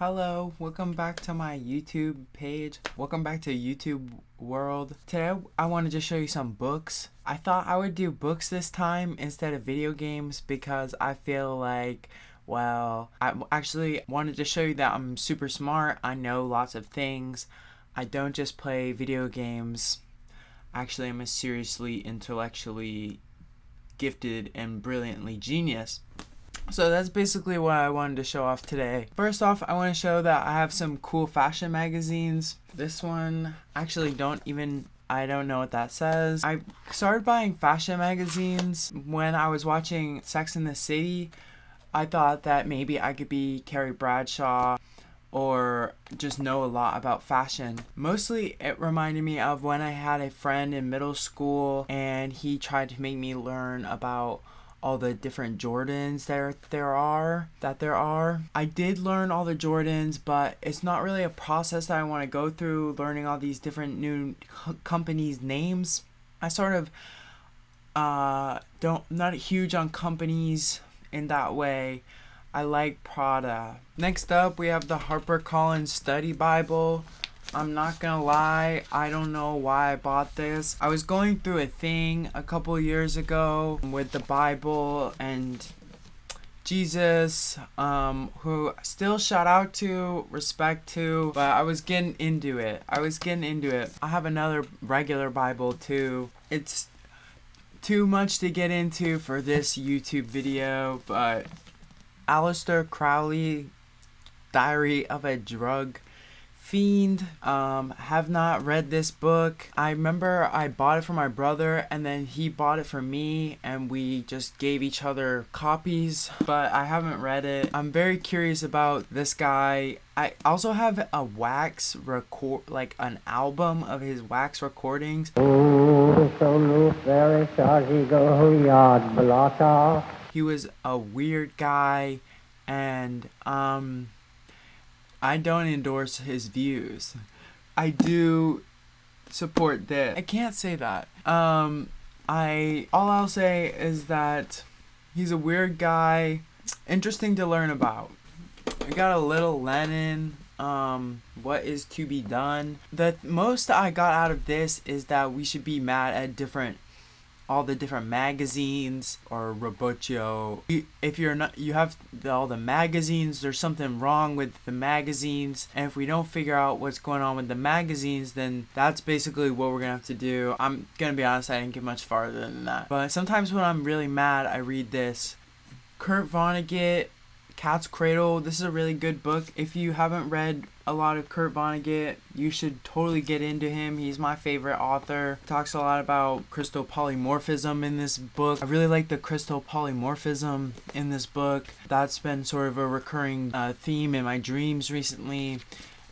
Hello, welcome back to my YouTube page. Welcome back to YouTube world. Today I wanted to show you some books. I thought I would do books this time instead of video games because I feel like, well, I actually wanted to show you that I'm super smart. I know lots of things. I don't just play video games. Actually, I'm a seriously intellectually gifted and brilliantly genius. So that's basically what I wanted to show off today. First off, I want to show that I have some cool fashion magazines. This one, actually I don't know what that says. I started buying fashion magazines when I was watching Sex and the City. I thought that maybe I could be Carrie Bradshaw or just know a lot about fashion. Mostly it reminded me of when I had a friend in middle school and he tried to make me learn about all the different Jordans there are. I did learn all the Jordans, but it's not really a process that I want to go through learning all these different new companies' names. I sort of not huge on companies in that way. I like Prada. Next up, we have the HarperCollins Study Bible. I'm not gonna lie, I don't know why I bought this. I was going through a thing a couple years ago with the Bible and Jesus, who still shout out to, respect to, but I was getting into it. I have another regular Bible too. It's too much to get into for this YouTube video, but Aleister Crowley, Diary of a Drug Fiend. Have not read this book. I remember I bought it for my brother and then he bought it for me and we just gave each other copies, but I haven't read it. I'm very curious about this guy. I also have a wax record, like an album of his wax recordings. He was a weird guy and I don't endorse his views. I do support this. I can't say that. All I'll say is that he's a weird guy, interesting to learn about. We got a little Lenin, what is to be done. The most I got out of this is that we should be mad at all the different magazines or Robotio. If you're not, you have all the magazines, there's something wrong with the magazines, and if we don't figure out what's going on with the magazines, then that's basically what we're gonna have to do. I'm gonna be honest, I didn't get much farther than that. But sometimes when I'm really mad, I read this. Kurt Vonnegut, Cat's Cradle. This is a really good book. If you haven't read a lot of Kurt Vonnegut, you should totally get into him. He's my favorite author. Talks a lot about crystal polymorphism in this book. I really like the crystal polymorphism in this book. That's been sort of a recurring theme in my dreams recently.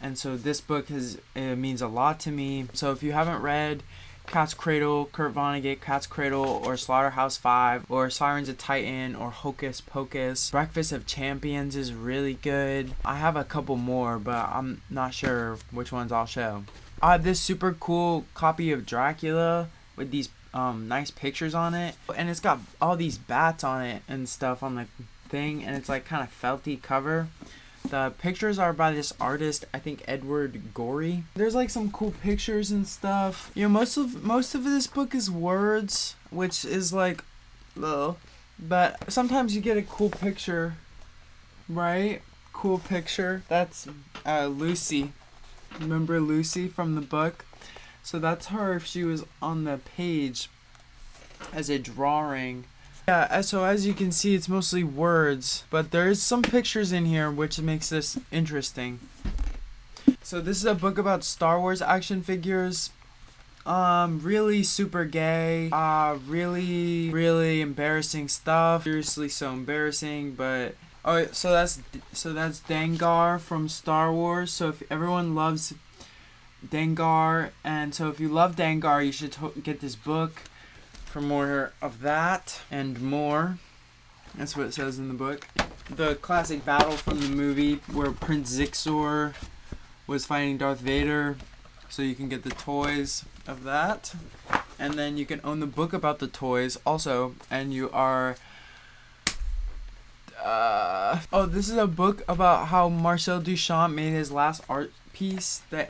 And so this book means a lot to me. So if you haven't read Cat's Cradle, Kurt Vonnegut, Cat's Cradle, or Slaughterhouse-Five, or Sirens of Titan, or Hocus Pocus, Breakfast of Champions is really good. I have a couple more, but I'm not sure which ones I'll show. I have this super cool copy of Dracula with these nice pictures on it, and it's got all these bats on it and stuff on the thing, and it's like kind of felty cover. The pictures are by this artist, I think Edward Gorey. There's like some cool pictures and stuff. You know, most of this book is words, which is like, ugh. But sometimes you get a cool picture, right? Cool picture. That's Lucy. Remember Lucy from the book? So that's her if she was on the page as a drawing. Yeah, so as you can see, it's mostly words, but there is some pictures in here which makes this interesting. So this is a book about Star Wars action figures. Really super gay. Really embarrassing stuff. Seriously, so embarrassing, but so that's Dengar from Star Wars. So if everyone loves Dengar, and so if you love Dengar, you should get this book for more of that and more. That's what it says in the book. The classic battle from the movie where Prince Zixor was fighting Darth Vader. So you can get the toys of that. And then you can own the book about the toys also. And you are Oh, this is a book about how Marcel Duchamp made his last art piece, the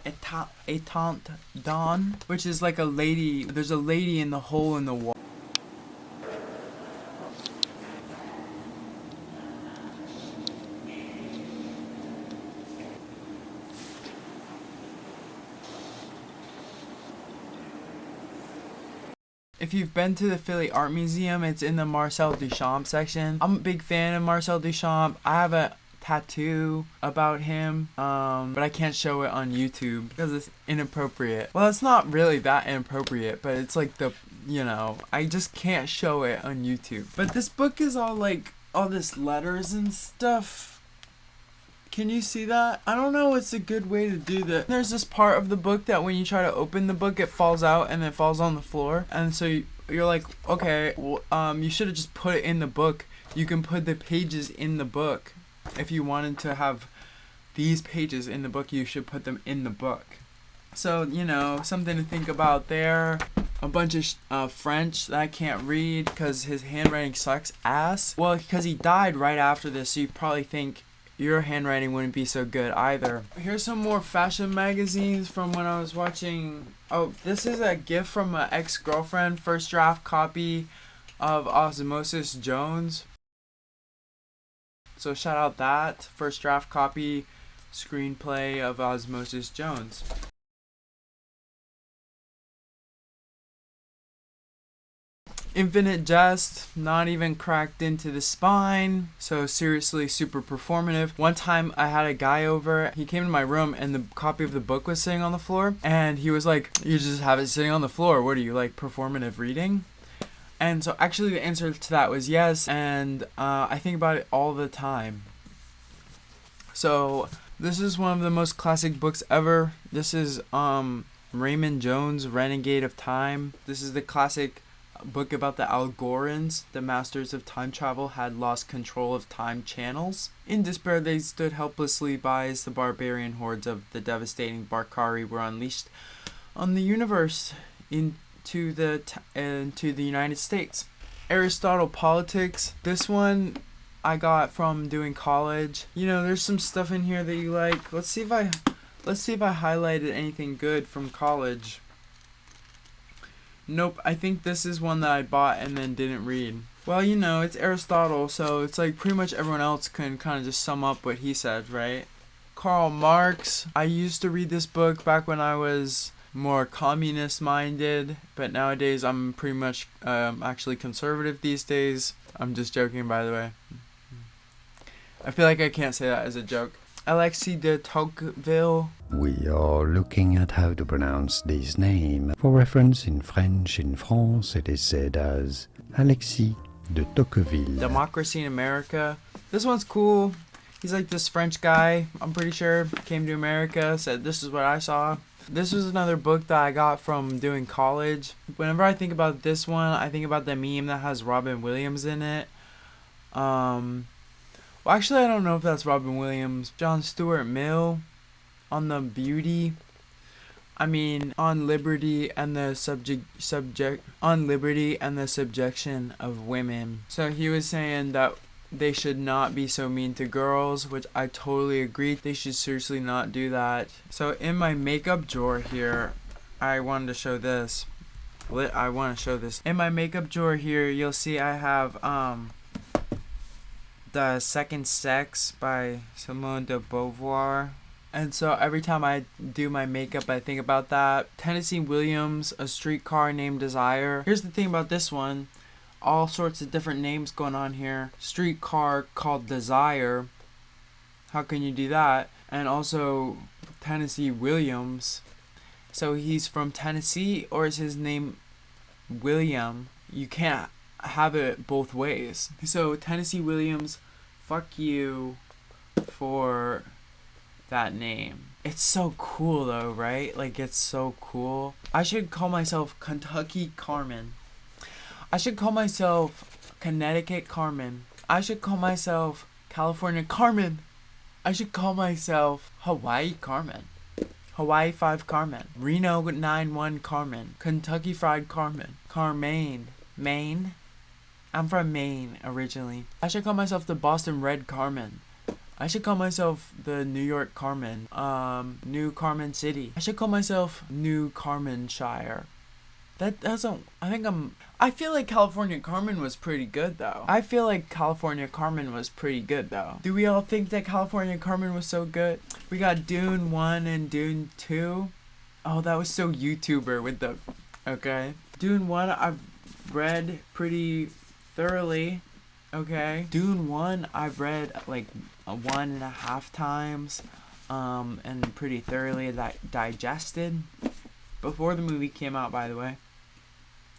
Étant Don, which is like a lady. There's a lady in the hole in the wall. If you've been to the Philly Art Museum, it's in the Marcel Duchamp section. I'm a big fan of Marcel Duchamp. I have a tattoo about him, but I can't show it on YouTube because it's inappropriate. Well, it's not really that inappropriate, but it's like I just can't show it on YouTube. But this book is all like, all this letters and stuff. Can you see that? I don't know what's a good way to do that. There's this part of the book that when you try to open the book, it falls out and it falls on the floor. And so you're like, okay, well, you should have just put it in the book. You can put the pages in the book. If you wanted to have these pages in the book, you should put them in the book. So, something to think about there. A bunch of French that I can't read because his handwriting sucks ass. Well, because he died right after this, so you probably think your handwriting wouldn't be so good either. Here's some more fashion magazines from when I was watching. Oh, this is a gift from an ex-girlfriend. First draft copy of Osmosis Jones. So shout out that. First draft copy screenplay of Osmosis Jones. Infinite Jest, not even cracked into the spine, so seriously super performative. One time I had a guy over, he came to my room and the copy of the book was sitting on the floor, and he was like, you just have it sitting on the floor, what are you, like performative reading? And so actually the answer to that was yes, and I think about it all the time. So this is one of the most classic books ever. This is Raymond Jones' Renegade of Time. This is the classic book about the Algorans, the masters of time travel, had lost control of time channels. In despair, they stood helplessly by as the barbarian hordes of the devastating Barkari were unleashed on the universe into the United States. Aristotle Politics. This one I got from doing college. There's some stuff in here that you like. Let's see if I highlighted anything good from college. Nope, I think this is one that I bought and then didn't read. Well, it's Aristotle, so it's like pretty much everyone else can kind of just sum up what he said, right? Karl Marx. I used to read this book back when I was more communist minded, but nowadays I'm pretty much actually conservative these days. I'm just joking, by the way. I feel like I can't say that as a joke. Alexis de Tocqueville. We are looking at how to pronounce this name. For reference, in French, in France, it is said as Alexis de Tocqueville. Democracy in America. This one's cool. He's like this French guy, I'm pretty sure, came to America, said this is what I saw. This was another book that I got from doing college. Whenever I think about this one, I think about the meme that has Robin Williams in it. Well, actually, I don't know if that's Robin Williams. John Stuart Mill on the beauty. On liberty and the subjection of women. So he was saying that they should not be so mean to girls, which I totally agree. They should seriously not do that. So in my makeup drawer here, I wanted to show this. In my makeup drawer here, you'll see I have The Second Sex by Simone de Beauvoir. And so every time I do my makeup, I think about that. Tennessee Williams, A Streetcar Named Desire. Here's the thing about this one. All sorts of different names going on here. Streetcar called Desire. How can you do that? And also Tennessee Williams. So he's from Tennessee, or is his name William? You can't have it both ways. So Tennessee Williams, fuck you for that name. It's so cool though, right? Like, it's so cool. I should call myself Kentucky Carmen. I should call myself Connecticut Carmen. I should call myself California Carmen. I should call myself Hawaii Carmen. Hawaii 5 Carmen. Reno 9-1 Carmen. Kentucky Fried Carmen. Carmaine. Maine. I'm from Maine originally. I should call myself the Boston Red Carmen. I should call myself the New York Carmen. New Carmen City. I should call myself New Carmenshire. That doesn't. I feel like California Carmen was pretty good though. Do we all think that California Carmen was so good? We got Dune 1 and Dune 2. Oh, that was so YouTuber with the. Okay. Dune 1 I've read pretty thoroughly. Okay. Dune 1 I've read like 1.5 times. And pretty thoroughly digested. Before the movie came out, by the way.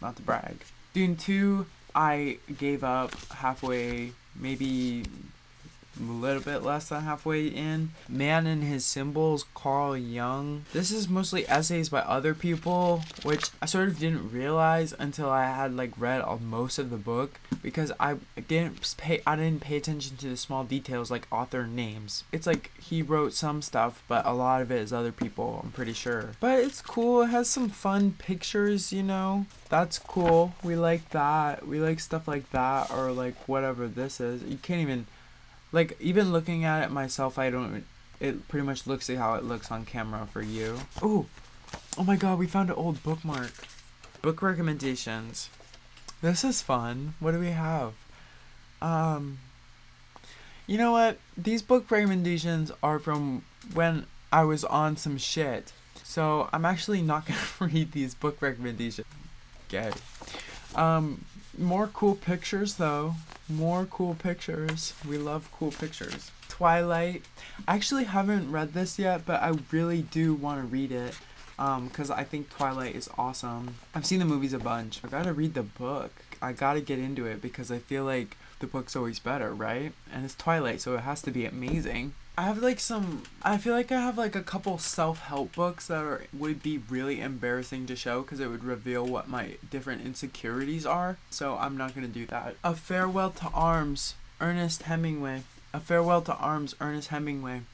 Not to brag. Dune 2 I gave up halfway, maybe a little bit less than halfway in. Man and His Symbols, Carl Jung. This is mostly essays by other people, which I sort of didn't realize until I had like read most of the book, because I didn't pay attention to the small details like author names. It's like he wrote some stuff, but a lot of it is other people, I'm pretty sure. But it's cool. It has some fun pictures, you know. That's cool. We like that. We like stuff like that, or like whatever this is. You can't even. Like, even looking at it myself, it pretty much looks like how it looks on camera for you. Ooh, oh my god, we found an old bookmark. Book recommendations. This is fun. What do we have? You know what? These book recommendations are from when I was on some shit. So, I'm actually not gonna read these book recommendations. Okay. More cool pictures though. More cool pictures. We love cool pictures. Twilight. I actually haven't read this yet, but I really do want to read it. Because I think Twilight is awesome. I've seen the movies a bunch. I gotta read the book. I gotta get into it because I feel like the book's always better, right? And it's Twilight, so it has to be amazing. I feel like I have like a couple self-help books that would be really embarrassing to show because it would reveal what my different insecurities are. So I'm not going to do that. A Farewell to Arms, Ernest Hemingway. A Farewell to Arms, Ernest Hemingway.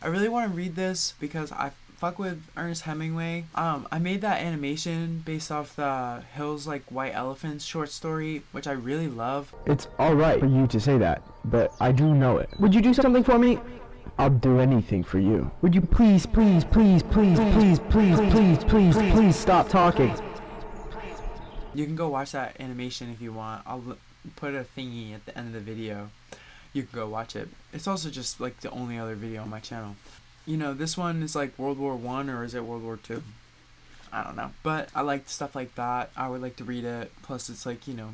I really want to read this because I fuck with Ernest Hemingway. I made that animation based off the Hills Like White Elephants short story, which I really love. It's alright for you to say that, but I do know it. Would you do something for me? I'll do anything for you. Would you please stop talking? You can go watch that animation if you want. I'll put a thingy at the end of the video. You can go watch it. It's also just like the only other video on my channel. You know, this one is like World War I, or is it World War II? I don't know. But I like stuff like that. I would like to read it. Plus it's like, you know,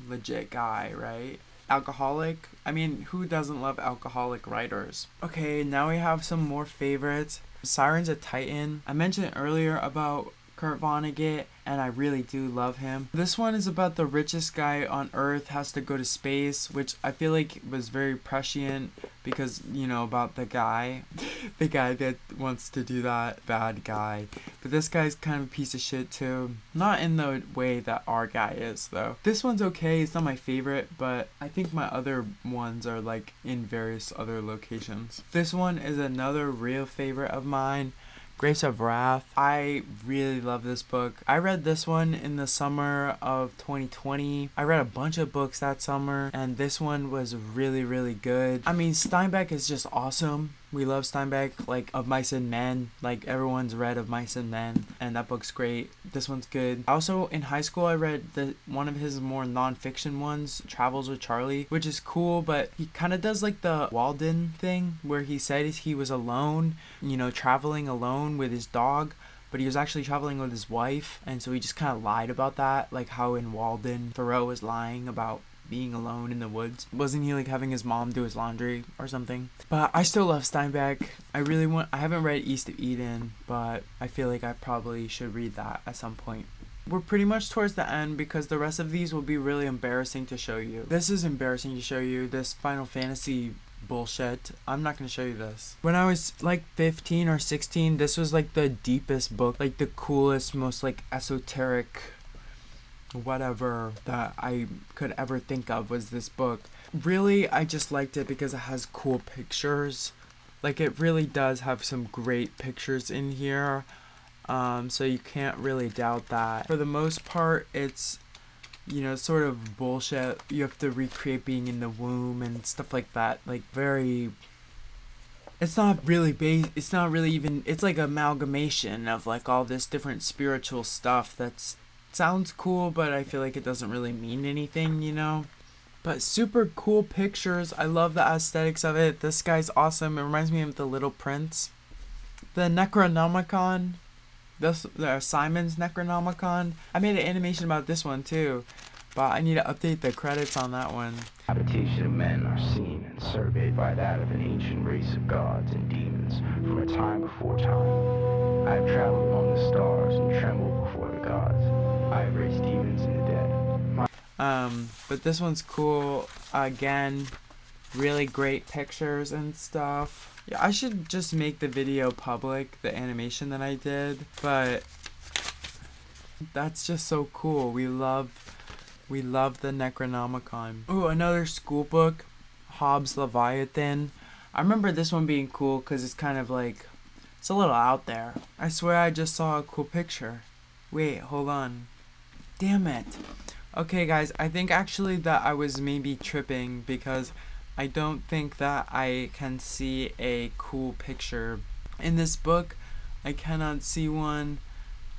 legit guy, right? Alcoholic. I mean, who doesn't love alcoholic writers? Okay, now we have some more favorites. Sirens of Titan. I mentioned earlier about Kurt Vonnegut, and I really do love him. This one is about the richest guy on earth has to go to space, which I feel like was very prescient because, you know, about the guy that wants to do that, bad guy. But this guy's kind of a piece of shit too. Not in the way that our guy is though. This one's okay, it's not my favorite, but I think my other ones are like in various other locations. This one is another real favorite of mine. Grapes of Wrath. I really love this book. I read this one in the summer of 2020. I read a bunch of books that summer, and this one was really, really good. I mean, Steinbeck is just awesome. We love Steinbeck, like Of Mice and Men. Like everyone's read Of Mice and Men, and that book's great. This one's good. Also, in high school, I read one of his more non-fiction ones, Travels with Charlie, which is cool, but he kind of does like the Walden thing, where he said he was alone, you know, traveling alone with his dog, but he was actually traveling with his wife, and so he just kind of lied about that, like how in Walden, Thoreau was lying about being alone in the woods. Wasn't he like having his mom do his laundry or something? But I still love Steinbeck. I haven't read East of Eden, but I feel like I probably should read that at some point. We're pretty much towards the end because the rest of these will be really embarrassing to show you. This is embarrassing to show you, this Final Fantasy bullshit. I'm not gonna show you this. When I was like 15 or 16, this was like the deepest book, like the coolest, most like esoteric whatever that I could ever think of was this book. Really, I just liked it because it has cool pictures. Like it really does have some great pictures in here. So you can't really doubt that. For the most part, it's you know, sort of bullshit. You have to recreate being in the womb and stuff like that. Like, very... It's not really it's not really even... It's like amalgamation of, like, all this different spiritual stuff that's... Sounds cool, but I feel like it doesn't really mean anything, you know? But super cool pictures. I love the aesthetics of it. This guy's awesome. It reminds me of The Little Prince. The Necronomicon. The Simon's Necronomicon. I made an animation about this one too, but I need to update the credits on that one. Habitation of men are seen and surveyed by that of an ancient race of gods and demons from a time before time. I have traveled among the stars and trembled before the gods. I have raised demons and the dead. But this one's cool. Again, really great pictures and stuff. Yeah, I should just make the video public, the animation that I did, but that's just so cool. We love the Necronomicon. Ooh, another school book, Hobbes' Leviathan. I remember this one being cool because it's kind of like, it's a little out there. I swear I just saw a cool picture. Wait, hold on. Damn it. Okay guys, I think actually that I was maybe tripping because I don't think that I can see a cool picture in this book. I cannot see one.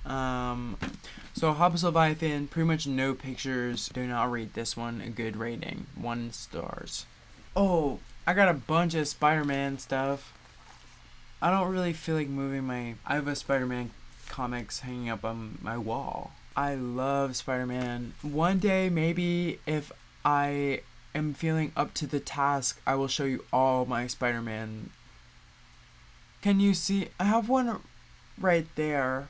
So Hobbes' Leviathan, pretty much no pictures. Do not rate this one a good rating. 1 stars. Oh, I got a bunch of Spider-Man stuff. I don't really feel like moving I have a Spider-Man comics hanging up on my wall. I love Spider-Man. One day, maybe, if I am feeling up to the task, I will show you all my Spider-Man. Can you see? I have one right there,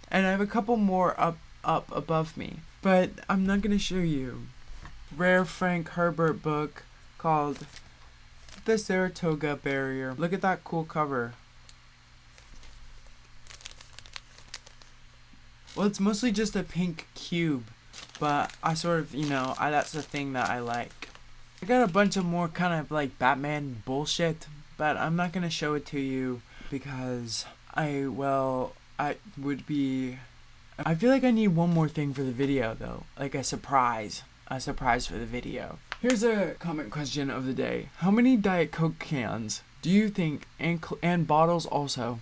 and I have a couple more up above me, but I'm not gonna show you. Rare Frank Herbert book called The Saratoga Barrier. Look at that cool cover. Well, it's mostly just a pink cube, but I sort of, you know, that's the thing that I like. I got a bunch of more kind of like Batman bullshit, but I'm not gonna show it to you because I feel like I need one more thing for the video though, like a surprise for the video. Here's a comment question of the day. How many Diet Coke cans do you think, and bottles also,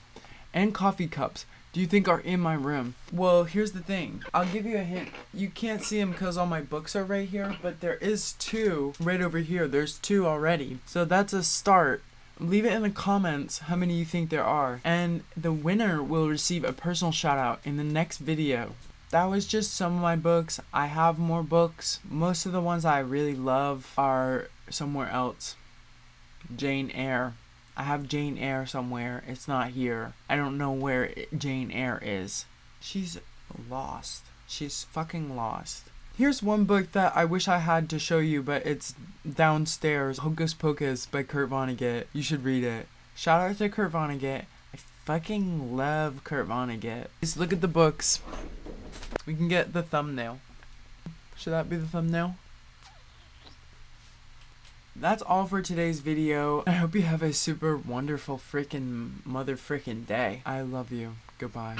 and coffee cups, do you think are in my room? Well, here's the thing. I'll give you a hint. You can't see them because all my books are right here, but there is 2 right over here. There's 2 already. So that's a start. Leave it in the comments how many you think there are. And the winner will receive a personal shout out in the next video. That was just some of my books. I have more books. Most of the ones I really love are somewhere else. Jane Eyre. I have Jane Eyre somewhere. It's not here. I don't know where Jane Eyre is. She's lost. She's fucking lost. Here's one book that I wish I had to show you, but it's downstairs. Hocus Pocus by Kurt Vonnegut. You should read it. Shout out to Kurt Vonnegut. I fucking love Kurt Vonnegut. Just look at the books. We can get the thumbnail. Should that be the thumbnail? That's all for today's video. I hope you have a super wonderful freaking mother freaking day. I love you. Goodbye.